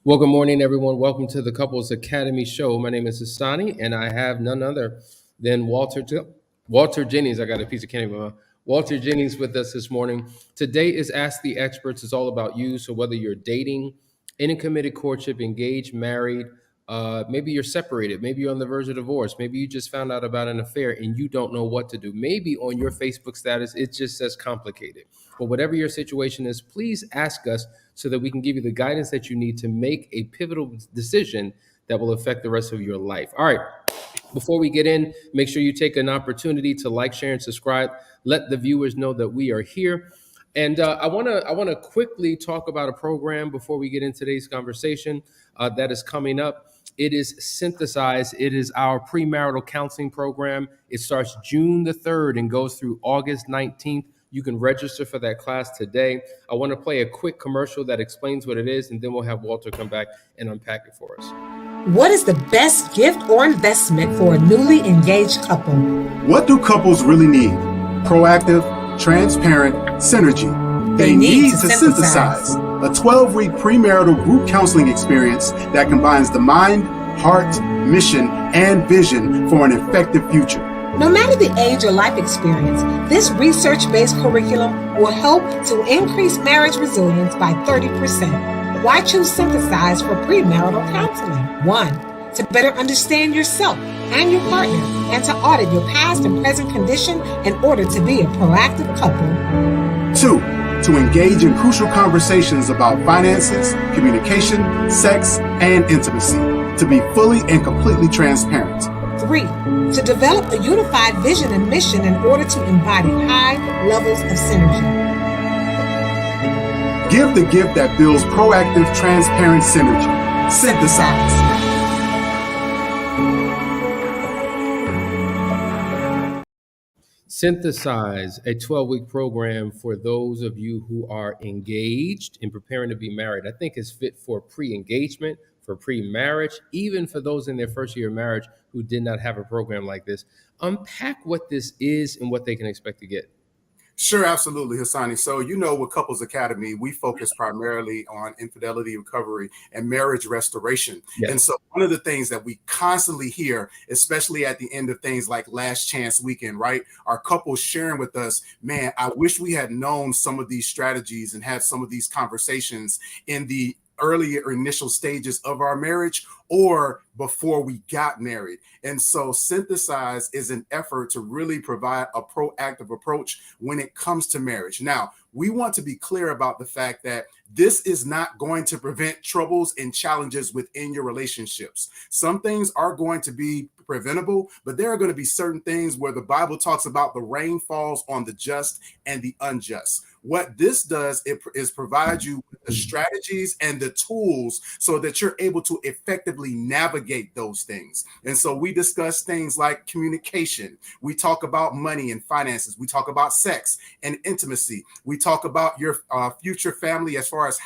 Well, good morning, everyone. Welcome to the Couples Academy show. My name is Hassani, and I have none other than Walter Jennings. I got a piece of candy. Walter Jennings with us this morning. Today is Ask the Experts. It's all about you. So whether you're dating, in a committed courtship, engaged, married, maybe you're separated, maybe you're on the verge of divorce, maybe you just found out about an affair and you don't know what to do. Maybe on your Facebook status it just says complicated. But whatever your situation is, please ask us so that we can give you the guidance that you need to make a pivotal decision that will affect the rest of your life. All right. Before we get in, make sure you take an opportunity to like, share, and subscribe. Let the viewers know that we are here. And I want to quickly talk about a program before we get into today's conversation that is coming up. It is Synthesize. It is our premarital counseling program. It starts June the 3rd and goes through August 19th. You can register for that class today. I want to play a quick commercial that explains what it is, and then we'll have Walter come back and unpack it for us. What is the best gift or investment for a newly engaged couple? What do couples really need? Proactive, transparent, synergy. They need to synthesize. A 12-week premarital group counseling experience that combines the mind, heart, mission, and vision for an effective future. No matter the age or life experience, this research-based curriculum will help to increase marriage resilience by 30%. Why choose Synthesize for premarital counseling? 1, to better understand yourself and your partner and to audit your past and present condition in order to be a proactive couple. 2, to engage in crucial conversations about finances, communication, sex, and intimacy. To be fully and completely transparent. 3, to develop a unified vision and mission in order to embody high levels of synergy. Give the gift that builds proactive, transparent synergy. Synthesize. Synthesize, a 12-week program for those of you who are engaged and preparing to be married. I think it's fit for pre-engagement, for pre-marriage, even for those in their first year of marriage who did not have a program like this. Unpack what this is and what they can expect to get. Sure, absolutely, Hassani. So, with Couples Academy, we focus primarily on infidelity recovery and marriage restoration. Yes. And so one of the things that we constantly hear, especially at the end of things like Last Chance Weekend, right, are couples sharing with us, man, I wish we had known some of these strategies and had some of these conversations in the earlier initial stages of our marriage or before we got married. And so Synthesize is an effort to really provide a proactive approach when it comes to marriage. Now, we want to be clear about the fact that this is not going to prevent troubles and challenges within your relationships. Some things are going to be preventable, but there are going to be certain things where the Bible talks about the rain falls on the just and the unjust. What this does is provide you with the strategies and the tools so that you're able to effectively navigate those things. And so we discuss things like communication. We talk about money and finances. We talk about sex and intimacy. We talk about your future family as far as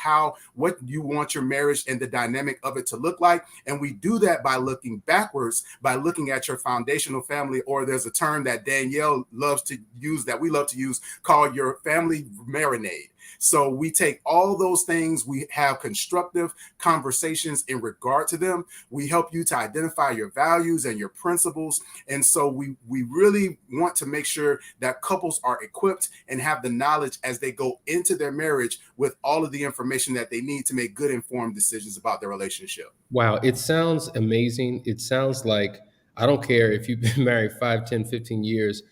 what you want your marriage and the dynamic of it to look like. And we do that by looking backwards, by looking at your foundational family, or there's a term that Danielle loves to use that we love to use called your family marinade. So we take all those things, we have constructive conversations in regard to them. We help you to identify your values and your principles. And so we really want to make sure that couples are equipped and have the knowledge as they go into their marriage with all of the information that they need to make good informed decisions about their relationship. Wow, it sounds amazing. It sounds like, I don't care if you've been married 5, 10, 15 years.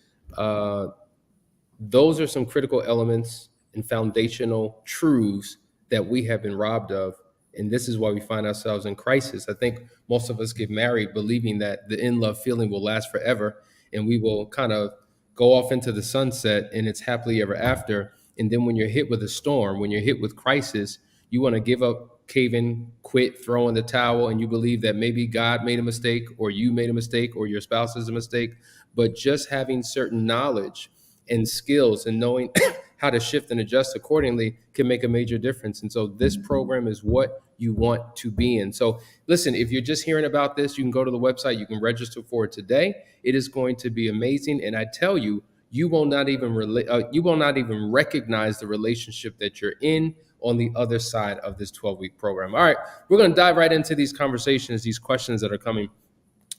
Those are some critical elements and foundational truths that we have been robbed of. And this is why we find ourselves in crisis. I think most of us get married believing that the in-love feeling will last forever and we will kind of go off into the sunset and it's happily ever after. And then when you're hit with a storm, when you're hit with crisis, you want to give up, cave in, quit, throw in the towel, and you believe that maybe God made a mistake or you made a mistake or your spouse is a mistake. But just having certain knowledge and skills and knowing how to shift and adjust accordingly can make a major difference. And so this program is what you want to be in. So listen, if you're just hearing about this, you can go to the website, you can register for it today. It is going to be amazing. And I tell you, you will not even recognize the relationship that you're in on the other side of this 12-week program. All right, we're going to dive right into these conversations, these questions that are coming.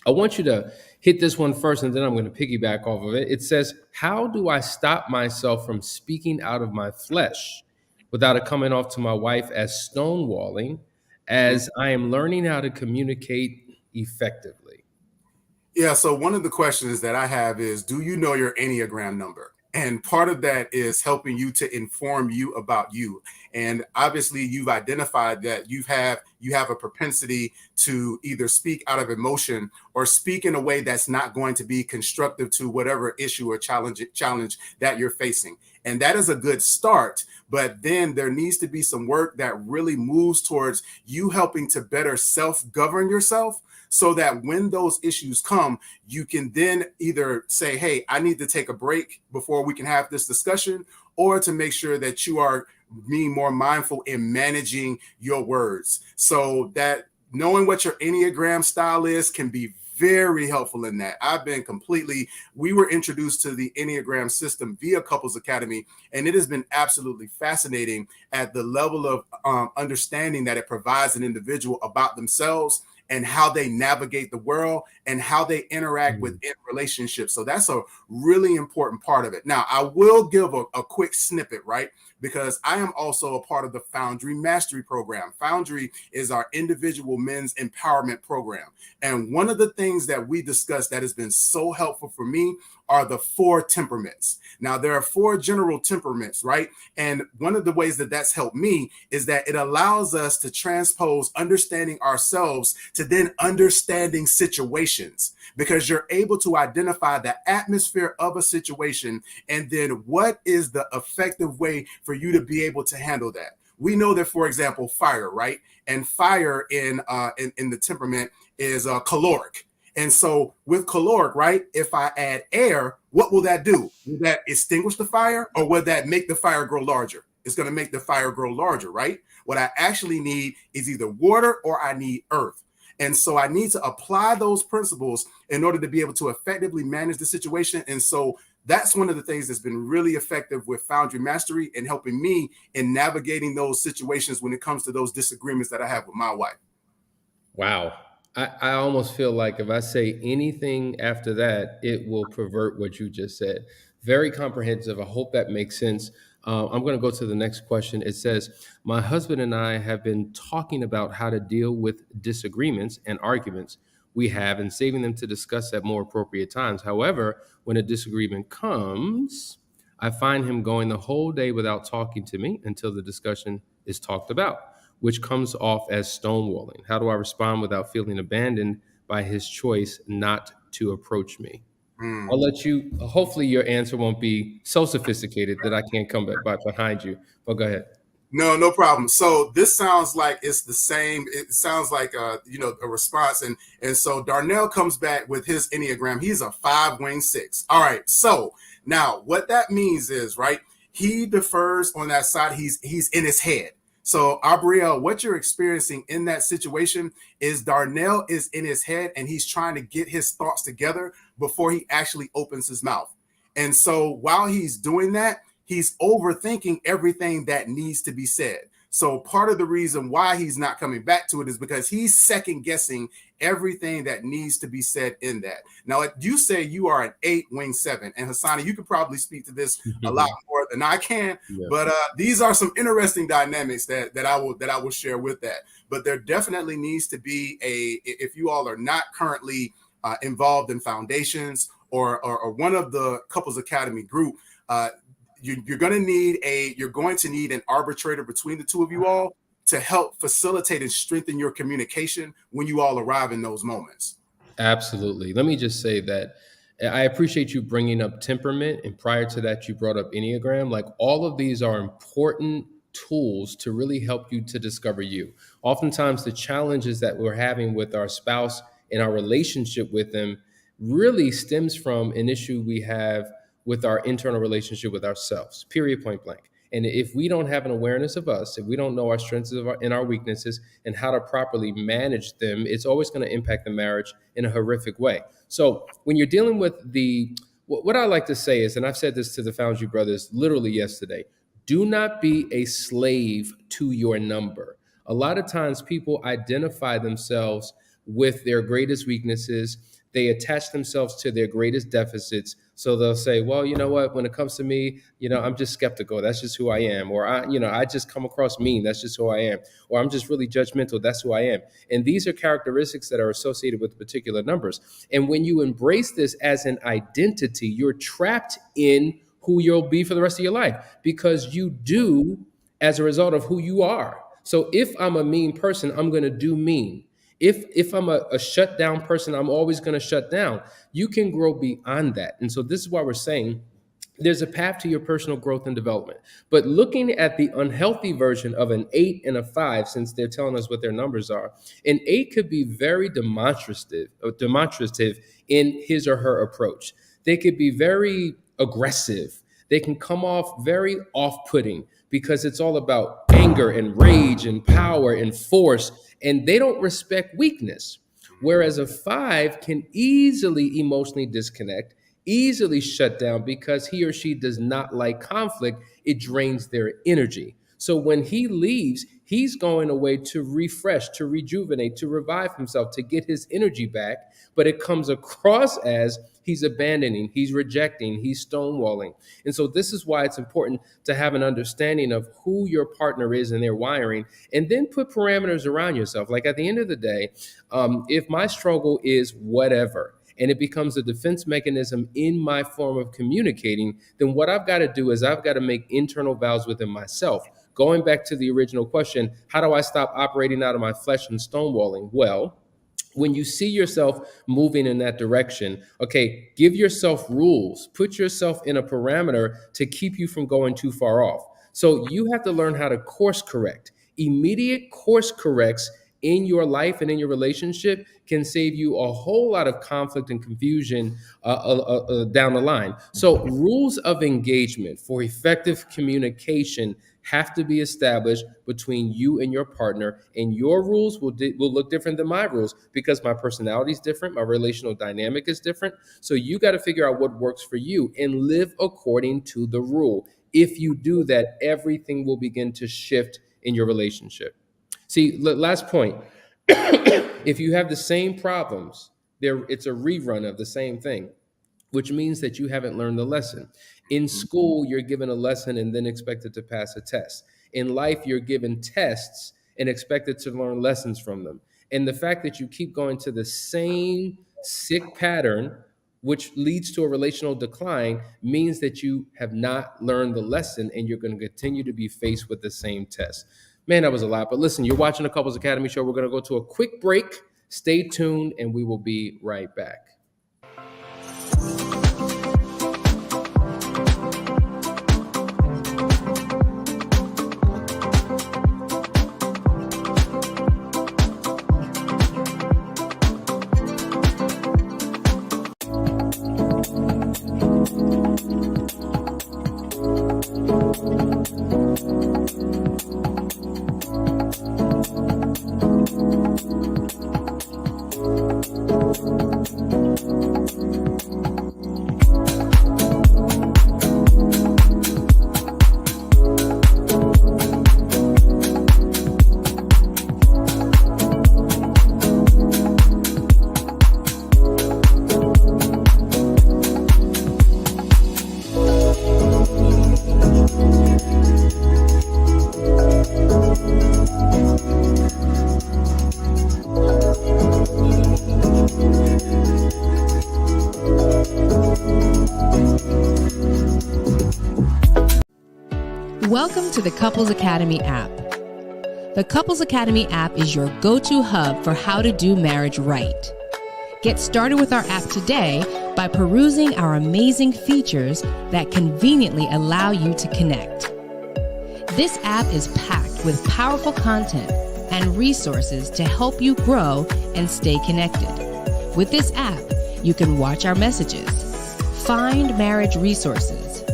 I want you to hit this one first, and then I'm going to piggyback off of it. It says, how do I stop myself from speaking out of my flesh without it coming off to my wife as stonewalling, Mhm. as I am learning how to communicate effectively? Yeah. So one of the questions that I have is, do you know your Enneagram number? And part of that is helping you to inform you about you. And obviously you've identified that you have a propensity to either speak out of emotion or speak in a way that's not going to be constructive to whatever issue or challenge that you're facing. And that is a good start. But then there needs to be some work that really moves towards you helping to better self-govern yourself, so that when those issues come, you can then either say, hey, I need to take a break before we can have this discussion, or to make sure that you are being more mindful in managing your words. So that knowing what your Enneagram style is can be very helpful in that. We were introduced to the Enneagram system via Couples Academy, and it has been absolutely fascinating at the level of understanding that it provides an individual about themselves and how they navigate the world and how they interact Mm. within relationships. So that's a really important part of it. Now, I will give a quick snippet, right? Because I am also a part of the Foundry Mastery Program. Foundry is our individual men's empowerment program. And one of the things that we discussed that has been so helpful for me are the 4 temperaments. Now, there are 4 general temperaments, right? And one of the ways that that's helped me is that it allows us to transpose understanding ourselves to then understanding situations, because you're able to identify the atmosphere of a situation and then what is the effective way for you to be able to handle that. We know that, for example, fire, right? And fire in the temperament is caloric. And so with caloric, right, if I add air, what will that do? Will that extinguish the fire, or will that make the fire grow larger? It's going to make the fire grow larger, right? What I actually need is either water or I need earth. And so I need to apply those principles in order to be able to effectively manage the situation. And so that's one of the things that's been really effective with Foundry Mastery and helping me in navigating those situations when it comes to those disagreements that I have with my wife. Wow. I almost feel like if I say anything after that, it will pervert what you just said. Very comprehensive. I hope that makes sense. I'm going to go to the next question. It says, my husband and I have been talking about how to deal with disagreements and arguments we have and saving them to discuss at more appropriate times. However, when a disagreement comes, I find him going the whole day without talking to me until the discussion is talked about, which comes off as stonewalling. How do I respond without feeling abandoned by his choice not to approach me? Mm. I'll let you, hopefully, your answer won't be so sophisticated that I can't come back behind you. But go ahead. No, no problem. So this sounds like it's the same. It sounds like a response. And so Darnell comes back with his Enneagram. He's a 5-wing-6. All right. So now what that means is, right, he defers on that side. He's in his head. So Abriel, what you're experiencing in that situation is Darnell is in his head and he's trying to get his thoughts together before he actually opens his mouth. And so while he's doing that, he's overthinking everything that needs to be said. So part of the reason why he's not coming back to it is because he's second guessing everything that needs to be said in that. Now, you say you are an 8-wing-7, and Hassani, you could probably speak to this a lot more than I can. Yeah. But these are some interesting dynamics that I will share with that. But there definitely needs to be if you all are not currently involved in foundations or one of the Couples Academy group, you're going to need an arbitrator between the two of you all to help facilitate and strengthen your communication when you all arrive in those moments. Absolutely. Let me just say that I appreciate you bringing up temperament. And prior to that, you brought up Enneagram. Like, all of these are important tools to really help you to discover you. Oftentimes, the challenges that we're having with our spouse in our relationship with them really stems from an issue we have with our internal relationship with ourselves, period, point blank. And if we don't have an awareness of us, if we don't know our strengths and our weaknesses and how to properly manage them, it's always going to impact the marriage in a horrific way. So when you're dealing with what I like to say is, and I've said this to the Foundry brothers literally yesterday, Do not be a slave to your number. A lot of times people identify themselves with their greatest weaknesses. They attach themselves to their greatest deficits. So they'll say, well, you know what, when it comes to me, I'm just skeptical. That's just who I am. Or I just come across mean. That's just who I am. Or I'm just really judgmental. That's who I am. And these are characteristics that are associated with particular numbers. And when you embrace this as an identity, you're trapped in who you'll be for the rest of your life, because you do as a result of who you are. So if I'm a mean person, I'm going to do mean. If I'm a shut down person, I'm always going to shut down. You can grow beyond that. And so this is why we're saying there's a path to your personal growth and development. But looking at the unhealthy version of an 8 and a 5, since they're telling us what their numbers are, an 8 could be very demonstrative in his or her approach. They could be very aggressive. They can come off very off-putting because it's all about anger and rage and power and force, and they don't respect weakness. Whereas a 5 can easily emotionally disconnect, easily shut down because he or she does not like conflict. It drains their energy. So when he leaves, he's going away to refresh, to rejuvenate, to revive himself, to get his energy back. But it comes across as he's abandoning, he's rejecting, he's stonewalling. And so this is why it's important to have an understanding of who your partner is and their wiring, and then put parameters around yourself. Like at the end of the day, if my struggle is whatever, and it becomes a defense mechanism in my form of communicating, then what I've got to do is I've got to make internal vows within myself. Going back to the original question, how do I stop operating out of my flesh and stonewalling? Well, when you see yourself moving in that direction, okay, give yourself rules, put yourself in a parameter to keep you from going too far off. So you have to learn how to course correct. Immediate course corrects in your life and in your relationship can save you a whole lot of conflict and confusion down the line. So rules of engagement for effective communication have to be established between you and your partner, and your rules will look different than my rules because my personality is different, my relational dynamic is different. So you got to figure out what works for you and live according to the rule. If you do that, everything will begin to shift in your relationship. See, last point, if you have the same problems, it's a rerun of the same thing, which means that you haven't learned the lesson. In school, you're given a lesson and then expected to pass a test. In life, you're given tests and expected to learn lessons from them. And the fact that you keep going to the same sick pattern, which leads to a relational decline, means that you have not learned the lesson and you're going to continue to be faced with the same test. Man, that was a lot. But listen, you're watching the Couples Academy show. We're going to go to a quick break. Stay tuned, and we will be right back. Welcome to the Couples Academy app. The Couples Academy app is your go-to hub for how to do marriage right. Get started with our app today by perusing our amazing features that conveniently allow you to connect. This app is packed with powerful content and resources to help you grow and stay connected. With this app, you can watch our messages, find marriage resources,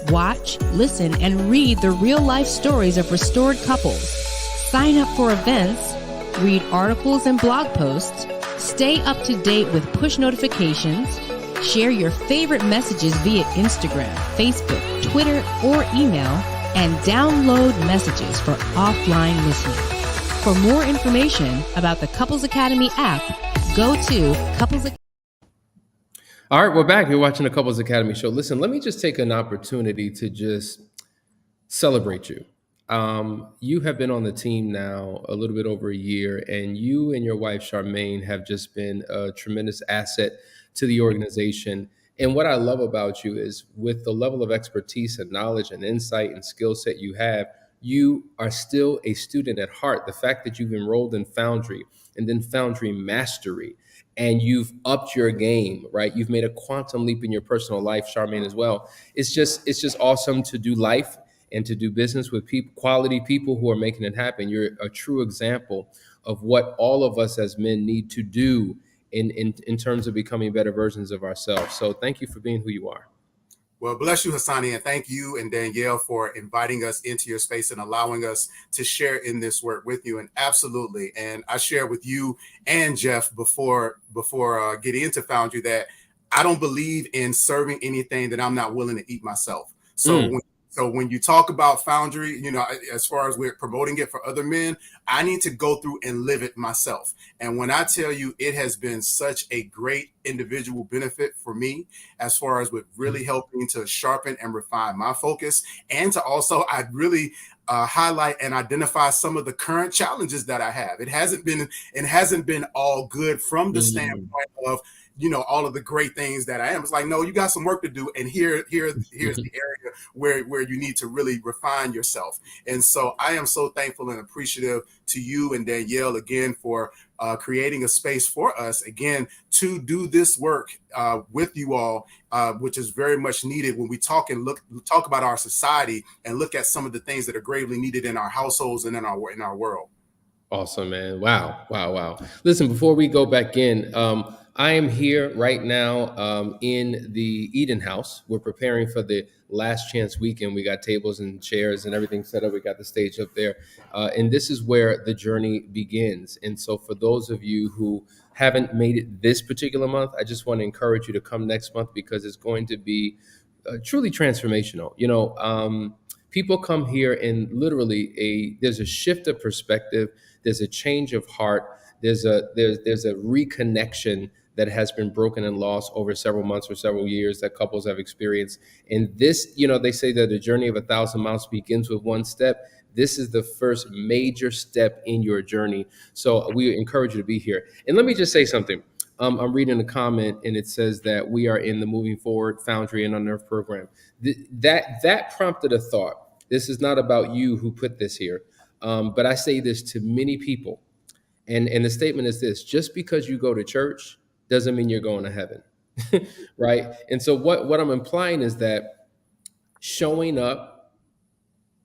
watch, listen, and read the real-life stories of restored couples, sign up for events, read articles and blog posts, stay up to date with push notifications, share your favorite messages via Instagram, Facebook, Twitter, or email, and download messages for offline listening. For more information about the Couples Academy app, go to Couples Academy. All right, we're back. You're watching the Couples Academy show. Listen, let me just take an opportunity to just celebrate you. You have been on the team now a little bit over a year, and you and your wife, Charmaine, have just been a tremendous asset to the organization. And what I love about you is with the level of expertise and knowledge and insight and skill set you have, you are still a student at heart. The fact that you've enrolled in Foundry and then Foundry Mastery, and you've upped your game, right? You've made a quantum leap in your personal life, Charmaine, as well. It's just awesome to do life and to do business with people, quality people who are making it happen. You're a true example of what all of us as men need to do in terms of becoming better versions of ourselves. So thank you for being who you are. Well, bless you, Hassani, and thank you and Danielle for inviting us into your space and allowing us to share in this work with you. And absolutely, and I share with you and Jeff before getting into Foundry that I don't believe in serving anything that I'm not willing to eat myself. So when you talk about Foundry, as far as we're promoting it for other men, I need to go through and live it myself. And when I tell you it has been such a great individual benefit for me, as far as with really helping to sharpen and refine my focus, and to also, I really highlight and identify some of the current challenges that I have. It hasn't been all good from the standpoint of, all of the great things that I am. It's like, no, you got some work to do. And here's the area where you need to really refine yourself. And so I am so thankful and appreciative to you and Danielle again for creating a space for us again to do this work with you all, which is very much needed when we talk about our society and look at some of the things that are gravely needed in our households and in our world. Awesome, man. Wow. Listen, before we go back in, I am here right now in the Eden House. We're preparing for the Last Chance weekend. We got tables and chairs and everything set up. We got the stage up there. And this is where the journey begins. And so for those of you who haven't made it this particular month, I just want to encourage you to come next month because it's going to be truly transformational. People come here and literally there's a shift of perspective. There's a change of heart. There's a reconnection that has been broken and lost over several months or several years that couples have experienced. And this, they say that the journey of 1,000 miles begins with one step. This is the first major step in your journey. So we encourage you to be here. And let me just say something. I'm reading a comment and it says that we are in the Moving Forward Foundry and Unearthed program. That prompted a thought. This is not about you who put this here, but I say this to many people. And the statement is this: just because you go to church doesn't mean you're going to heaven, right? And so what I'm implying is that showing up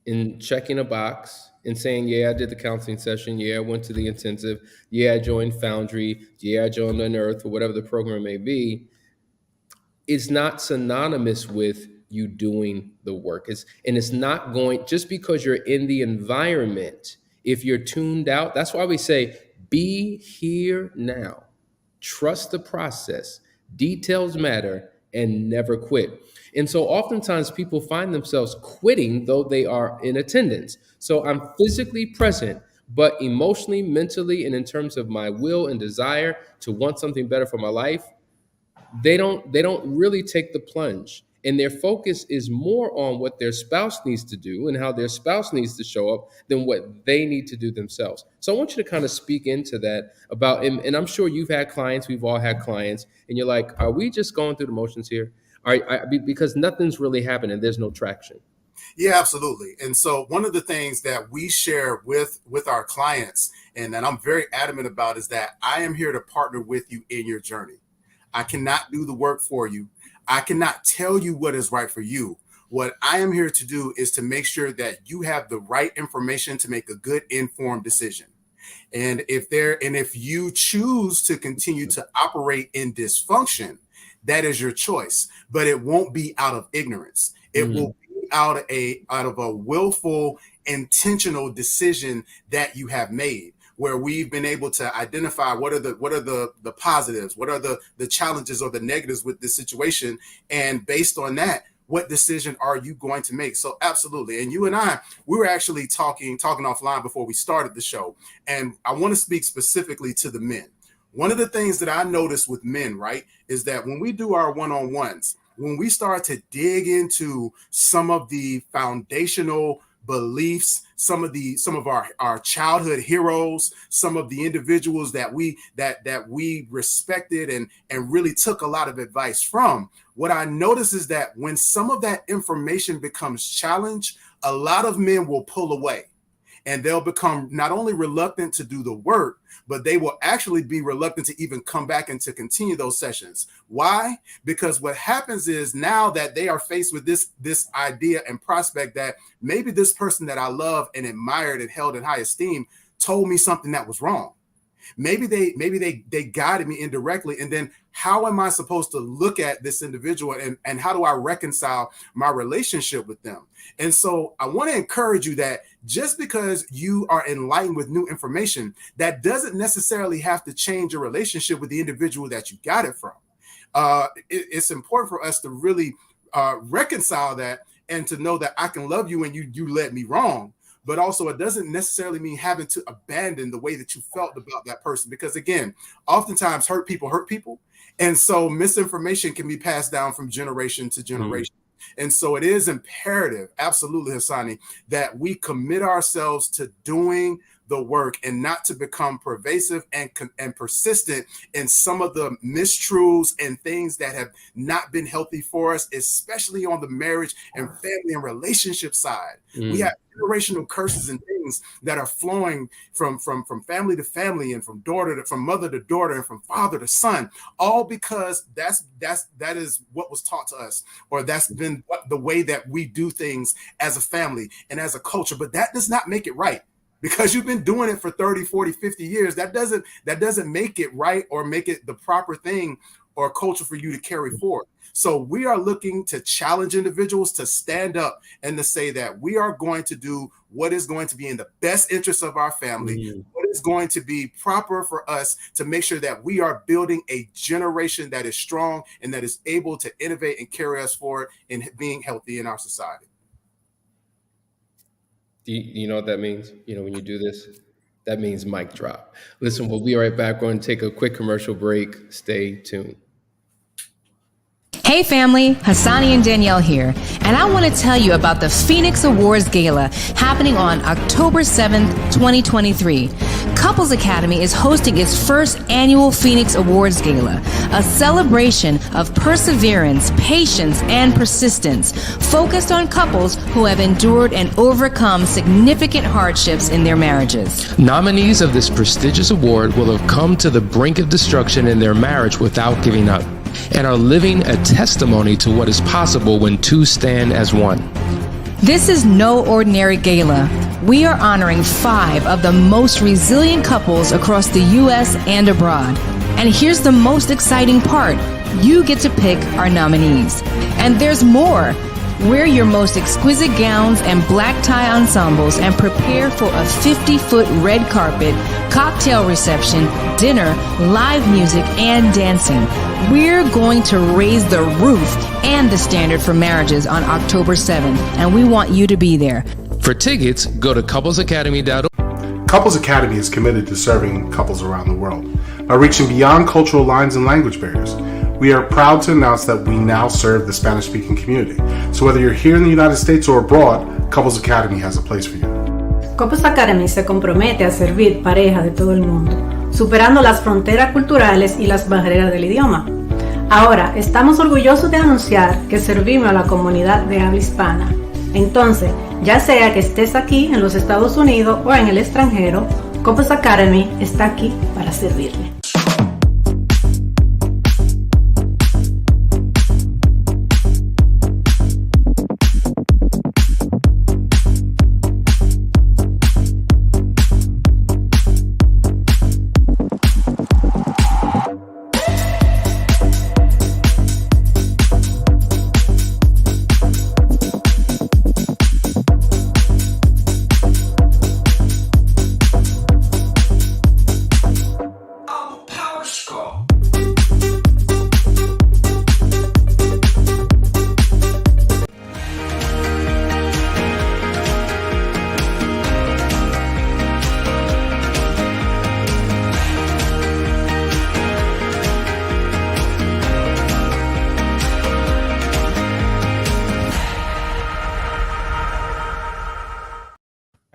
and checking a box and saying, yeah, I did the counseling session. Yeah, I went to the intensive. Yeah, I joined Foundry. Yeah, I joined Unearthed, or whatever the program may be. It's not synonymous with you doing the work. It's not going, just because you're in the environment, if you're tuned out, that's why we say, be here now. Trust the process. Details matter, and never quit. And so oftentimes people find themselves quitting though they are in attendance. So I'm physically present, but emotionally, mentally, and in terms of my will and desire to want something better for my life, they don't really take the plunge. And their focus is more on what their spouse needs to do and how their spouse needs to show up than what they need to do themselves. So I want you to kind of speak into that about, and I'm sure you've had clients, we've all had clients, and you're like, are we just going through the motions here? Because nothing's really happening. There's no traction. Yeah, absolutely. And so one of the things that we share with our clients, and that I'm very adamant about, is that I am here to partner with you in your journey. I cannot do the work for you. I cannot tell you what is right for you. What I am here to do is to make sure that you have the right information to make a good informed decision. And if you choose to continue to operate in dysfunction, that is your choice, but it won't be out of ignorance. It will be out of a willful, intentional decision that you have made, where we've been able to identify what are the positives, what are the challenges or the negatives with this situation. And based on that, what decision are you going to make? So absolutely. And you and I, we were actually talking offline before we started the show. And I want to speak specifically to the men. One of the things that I notice with men, right, is that when we do our one-on-ones, when we start to dig into some of the foundational beliefs, some of our childhood heroes, some of the individuals that we respected and really took a lot of advice from, what I notice is that when some of that information becomes challenged, a lot of men will pull away. And they'll become not only reluctant to do the work, but they will actually be reluctant to even come back and to continue those sessions. Why? Because what happens is now that they are faced with this idea and prospect that maybe this person that I love and admired and held in high esteem told me something that was wrong. Maybe they guided me indirectly. And then how am I supposed to look at this individual and how do I reconcile my relationship with them? And so I want to encourage you that just because you are enlightened with new information, that doesn't necessarily have to change your relationship with the individual that you got it from. It's important for us to really reconcile that and to know that I can love you and you led me wrong. But also it doesn't necessarily mean having to abandon the way that you felt about that person. Because again, oftentimes hurt people. And so misinformation can be passed down from generation to generation. And so it is imperative, absolutely, Hassani, that we commit ourselves to doing the work and not to become pervasive and persistent in some of the mistruths and things that have not been healthy for us, especially on the marriage and family and relationship side. We have generational curses and things that are flowing from family to family and from mother to daughter and from father to son, all because that is what was taught to us, or that's been the way that we do things as a family and as a culture. But that does not make it right. Because you've been doing it for 30, 40, 50 years, that doesn't make it right or make it the proper thing or culture for you to carry forward. So we are looking to challenge individuals to stand up and to say that we are going to do what is going to be in the best interest of our family, what is going to be proper for us to make sure that we are building a generation that is strong and that is able to innovate and carry us forward in being healthy in our society. Do you know what that means? When you do this, that means mic drop. Listen, we'll be right back. We're going to take a quick commercial break. Stay tuned. Hey family, Hassani and Danielle here, and I want to tell you about the Phoenix Awards Gala happening on October 7th, 2023. Couples Academy is hosting its first annual Phoenix Awards Gala, a celebration of perseverance, patience, and persistence, focused on couples who have endured and overcome significant hardships in their marriages. Nominees of this prestigious award will have come to the brink of destruction in their marriage without giving up, and are living a testimony to what is possible when two stand as one. This is no ordinary gala. We are honoring 5 of the most resilient couples across the U.S. and abroad. And here's the most exciting part. You get to pick our nominees. And there's more. Wear your most exquisite gowns and black tie ensembles and prepare for a 50-foot red carpet, cocktail reception, dinner, live music, and dancing. We're going to raise the roof and the standard for marriages on October 7th, and we want you to be there. For tickets, go to couplesacademy.org. Couples Academy is committed to serving couples around the world by reaching beyond cultural lines and language barriers. We are proud to announce that we now serve the Spanish-speaking community. So whether you're here in the United States or abroad, Couples Academy has a place for you. Couples Academy se compromete a servir parejas de todo el mundo, superando las fronteras culturales y las barreras del idioma. Ahora, estamos orgullosos de anunciar que servimos a la comunidad de habla hispana. Entonces, ya sea que estés aquí en los Estados Unidos o en el extranjero, Couples Academy está aquí para servirle.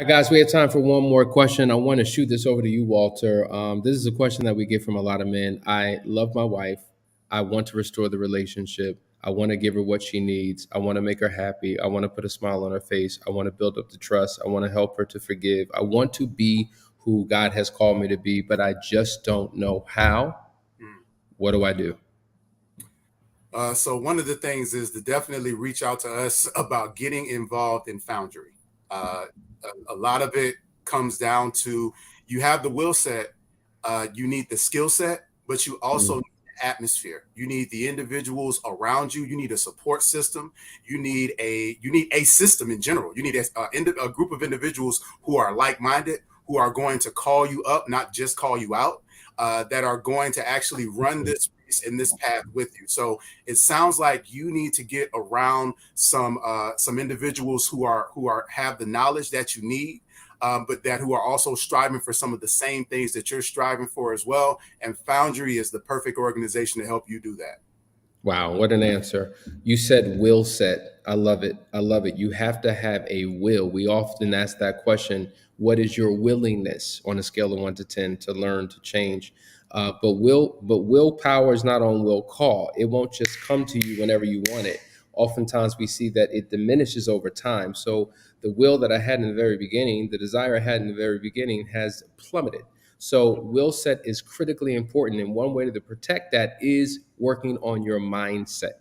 All right, guys, we have time for one more question. I want to shoot this over to you, Walter. This is a question that we get from a lot of men. I love my wife. I want to restore the relationship. I want to give her what she needs. I want to make her happy. I want to put a smile on her face. I want to build up the trust. I want to help her to forgive. I want to be who God has called me to be, but I just don't know how. What do I do? So one of the things is to definitely reach out to us about getting involved in Foundry. A lot of it comes down to you have the will set, you need the skill set, but you also need the atmosphere. You need the individuals around you. You need a support system. You need a system in general. You need a group of individuals who are like-minded, who are going to call you up, not just call you out, that are going to actually run this in this path with you. So it sounds like you need to get around some individuals who have the knowledge that you need, but that who are also striving for some of the same things that you're striving for as well. And Foundry is the perfect organization to help you do that. Wow, what an answer. You said will set. I love it. I love it. You have to have a will. We often ask that question, what is your willingness on a scale of 1 to 10 to learn, to change? But willpower is not on will call. It won't just come to you whenever you want it. Oftentimes we see that it diminishes over time. So the will that I had in the very beginning, the desire I had in the very beginning has plummeted. So will set is critically important. And one way to protect that is working on your mindset,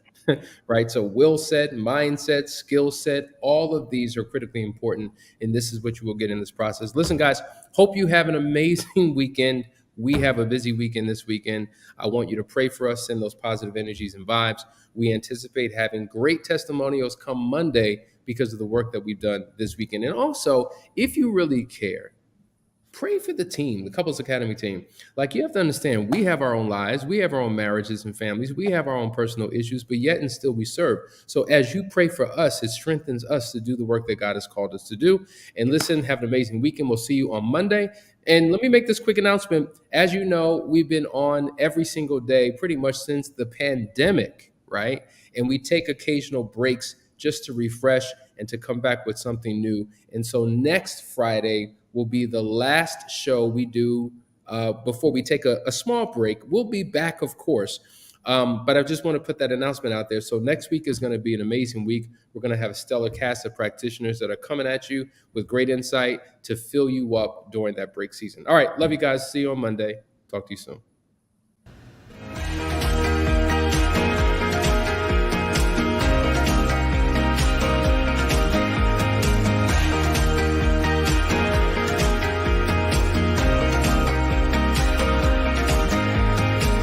right? So will set, mindset, skill set, all of these are critically important. And this is what you will get in this process. Listen, guys, hope you have an amazing weekend. We have a busy weekend this weekend. I want you to pray for us, send those positive energies and vibes. We anticipate having great testimonials come Monday because of the work that we've done this weekend. And also, if you really care, pray for the team, the Couples Academy team. Like, you have to understand, we have our own lives, we have our own marriages and families, we have our own personal issues, but yet and still we serve. So as you pray for us, it strengthens us to do the work that God has called us to do. And listen, have an amazing weekend. We'll see you on Monday. And let me make this quick announcement. As you know, we've been on every single day pretty much since the pandemic, right? And we take occasional breaks just to refresh and to come back with something new. And so next Friday will be the last show we do before we take a small break. We'll be back, of course. But I just want to put that announcement out there. So next week is going to be an amazing week. We're going to have a stellar cast of practitioners that are coming at you with great insight to fill you up during that break season. All right. Love you guys. See you on Monday. Talk to you soon.